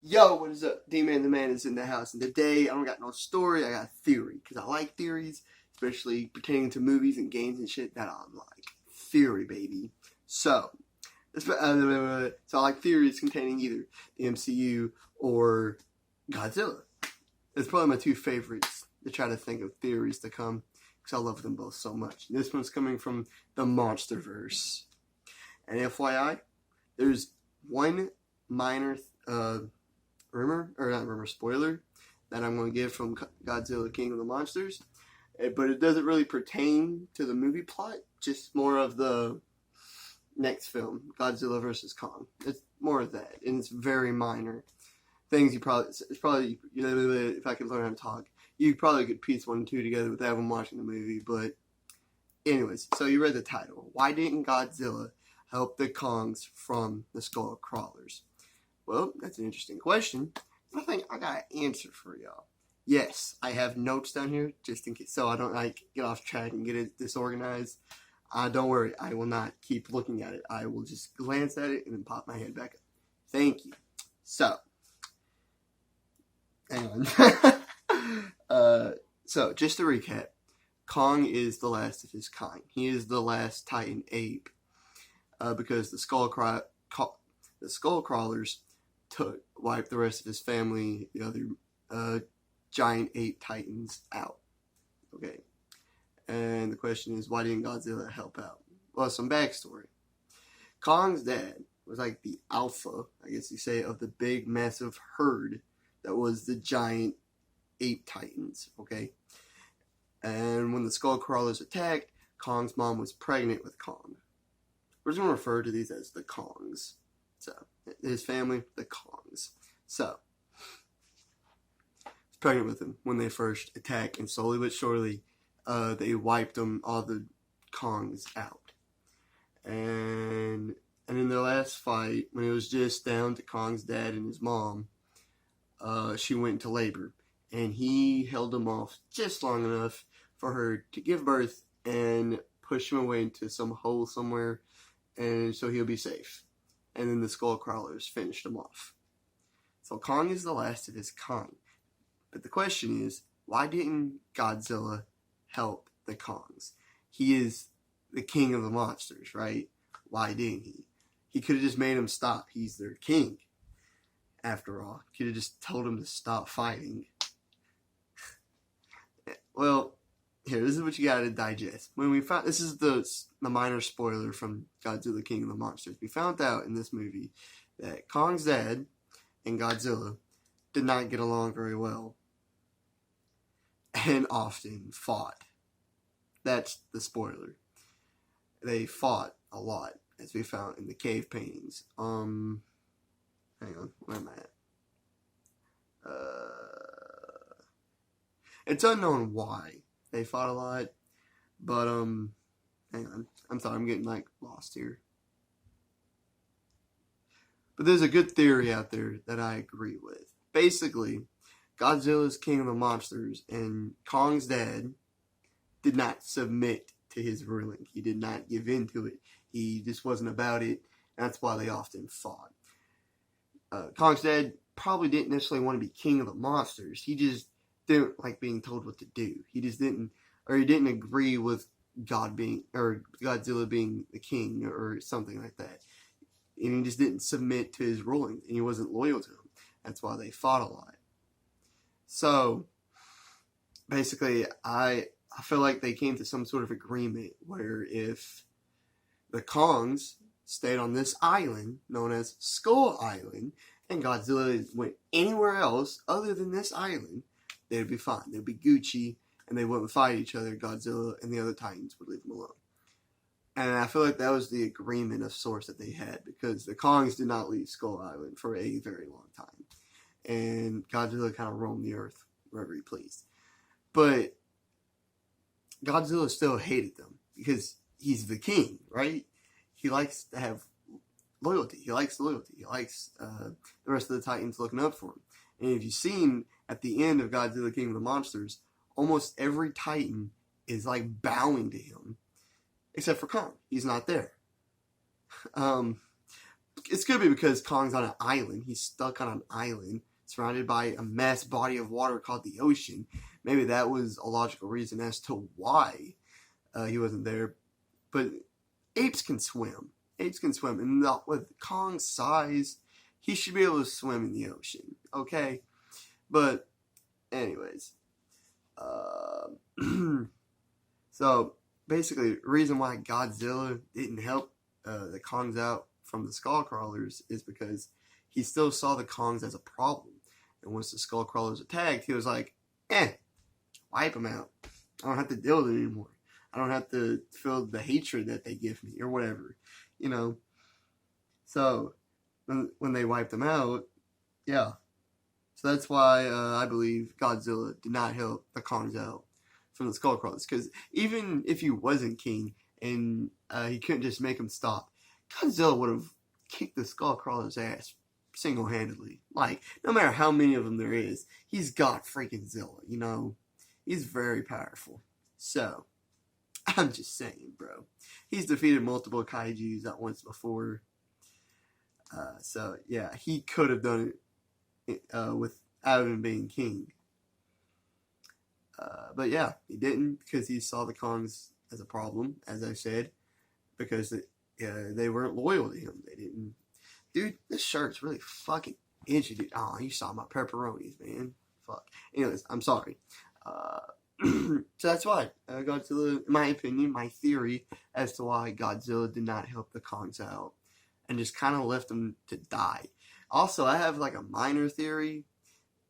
Yo, what is up? D-Man the Man is in the house, and today I don't got no story, I got a theory, because I like theories, especially pertaining to movies and games and shit that I'm like. Theory, baby. So I like theories containing either the MCU or Godzilla. It's probably my two favorites to try to think of theories to come, because I love them both so much. This one's coming from the Monsterverse. And FYI, there's one minor spoiler that I'm going to give from Godzilla King of the Monsters, but it doesn't really pertain to the movie plot, just more of the next film, Godzilla vs. Kong. It's more of that, and it's very minor. Things it's probably, if I could learn how to talk, you probably could piece one and two together without even watching the movie, but anyways, so you read the title. Why didn't Godzilla help the Kongs from the Skullcrawlers? Well, that's an interesting question. I think I got an answer for y'all. Yes, I have notes down here just in case, so I don't get off track and get it disorganized. Don't worry, I will not keep looking at it. I will just glance at it and then pop my head back up. Thank you. So, hang on. So just to recap, Kong is the last of his kind. He is the last Titan ape, because the Skullcrawlers wiped the rest of his family, the other giant ape titans, out. Okay. And the question is, why didn't Godzilla help out? Well, some backstory. Kong's dad was like the alpha, I guess you say, of the big, massive herd that was the giant ape titans. Okay. And when the Skullcrawlers attacked, Kong's mom was pregnant with Kong. We're just going to refer to these as the Kongs. So, his family, the Kongs. So, was pregnant with him when they first attacked, and slowly but surely, they wiped all the Kongs out. And in their last fight, when it was just down to Kong's dad and his mom, she went into labor, and he held them off just long enough for her to give birth and push him away into some hole somewhere, and so he'll be safe. And then the Skullcrawlers finished him off. So Kong is the last of his kind. But the question is, why didn't Godzilla help the Kongs? He is the king of the monsters, right? Why didn't he? He could have just made him stop. He's their king. After all, he could have just told him to stop fighting. Well, here, this is what you gotta digest. When we found, this is the minor spoiler from Godzilla King of the Monsters. We found out in this movie that Kong's dad and Godzilla did not get along very well and often fought. That's the spoiler. They fought a lot, as we found in the cave paintings. Hang on, where am I at? It's unknown why they fought a lot, but hang on. I'm sorry, I'm getting lost here. But there's a good theory out there that I agree with. Basically, Godzilla's King of the Monsters and Kong's dad did not submit to his ruling. He did not give in to it. He just wasn't about it. And that's why they often fought. Kong's dad probably didn't necessarily want to be king of the monsters. He just didn't like being told what to do. He didn't agree with Godzilla being the king or something like that. And he just didn't submit to his ruling, and he wasn't loyal to him. That's why they fought a lot. So, basically, I feel like they came to some sort of agreement where if the Kongs stayed on this island, known as Skull Island, and Godzilla went anywhere else other than this island, they'd be fine. They'd be Gucci, and they wouldn't fight each other. Godzilla and the other Titans would leave them alone. And I feel like that was the agreement of sorts that they had, because the Kongs did not leave Skull Island for a very long time. And Godzilla kind of roamed the earth wherever he pleased. But Godzilla still hated them, because he's the king, right? He likes to have loyalty. He likes loyalty. He likes the rest of the Titans looking up for him. And if you've seen at the end of Godzilla King of the Monsters, almost every Titan is bowing to him, except for Kong. He's not there. It's gonna be because Kong's on an island. He's stuck on an island, surrounded by a mass body of water called the ocean. Maybe that was a logical reason as to why he wasn't there. But apes can swim. Apes can swim, and with Kong's size, he should be able to swim in the ocean. Okay, but anyways, so basically, the reason why Godzilla didn't help the Kongs out from the Skullcrawlers is because he still saw the Kongs as a problem. And once the Skullcrawlers attacked, he was like, wipe them out. I don't have to deal with it anymore. I don't have to feel the hatred that they give me or whatever, you know. So when they wiped them out, yeah. So that's why I believe Godzilla did not help the Kongs out from the Skullcrawlers. Because even if he wasn't king and he couldn't just make them stop, Godzilla would have kicked the Skullcrawlers' ass single-handedly. Like, no matter how many of them there is, he's got freaking Zilla, you know? He's very powerful. So, I'm just saying, bro. He's defeated multiple kaijus at once before. So, yeah, he could have done it without him being king. But, yeah, he didn't because he saw the Kongs as a problem, as I said, because they weren't loyal to him. They didn't. Dude, this shirt's really fucking itchy, dude. Oh, you saw my pepperonis, man. Fuck. Anyways, I'm sorry. So that's why Godzilla, in my opinion, my theory as to why Godzilla did not help the Kongs out and just kind of left them to die. Also, I have like a minor theory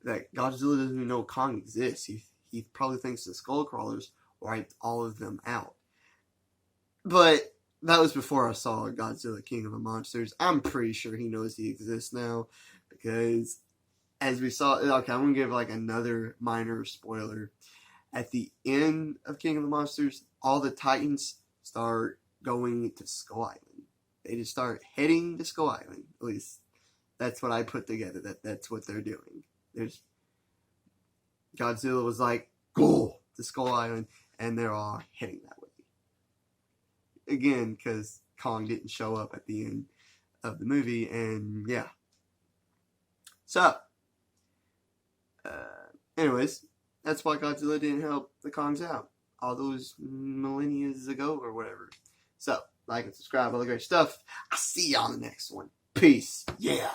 that Godzilla doesn't even know Kong exists. He probably thinks the Skullcrawlers wiped all of them out. But that was before I saw Godzilla King of the Monsters. I'm pretty sure he knows he exists now because as we saw, okay, I'm going to give like another minor spoiler. At the end of King of the Monsters, all the Titans start going to Skull Island. They just start heading to Skull Island. At least that's what I put together. That's what they're doing. Godzilla was like, go to Skull Island, and they're all heading that way. Again, because Kong didn't show up at the end of the movie, and yeah. So, anyways, that's why Godzilla didn't help the Kongs out all those millennia ago or whatever. So, like and subscribe, all the great stuff. I'll see you on the next one. Peace. Yeah.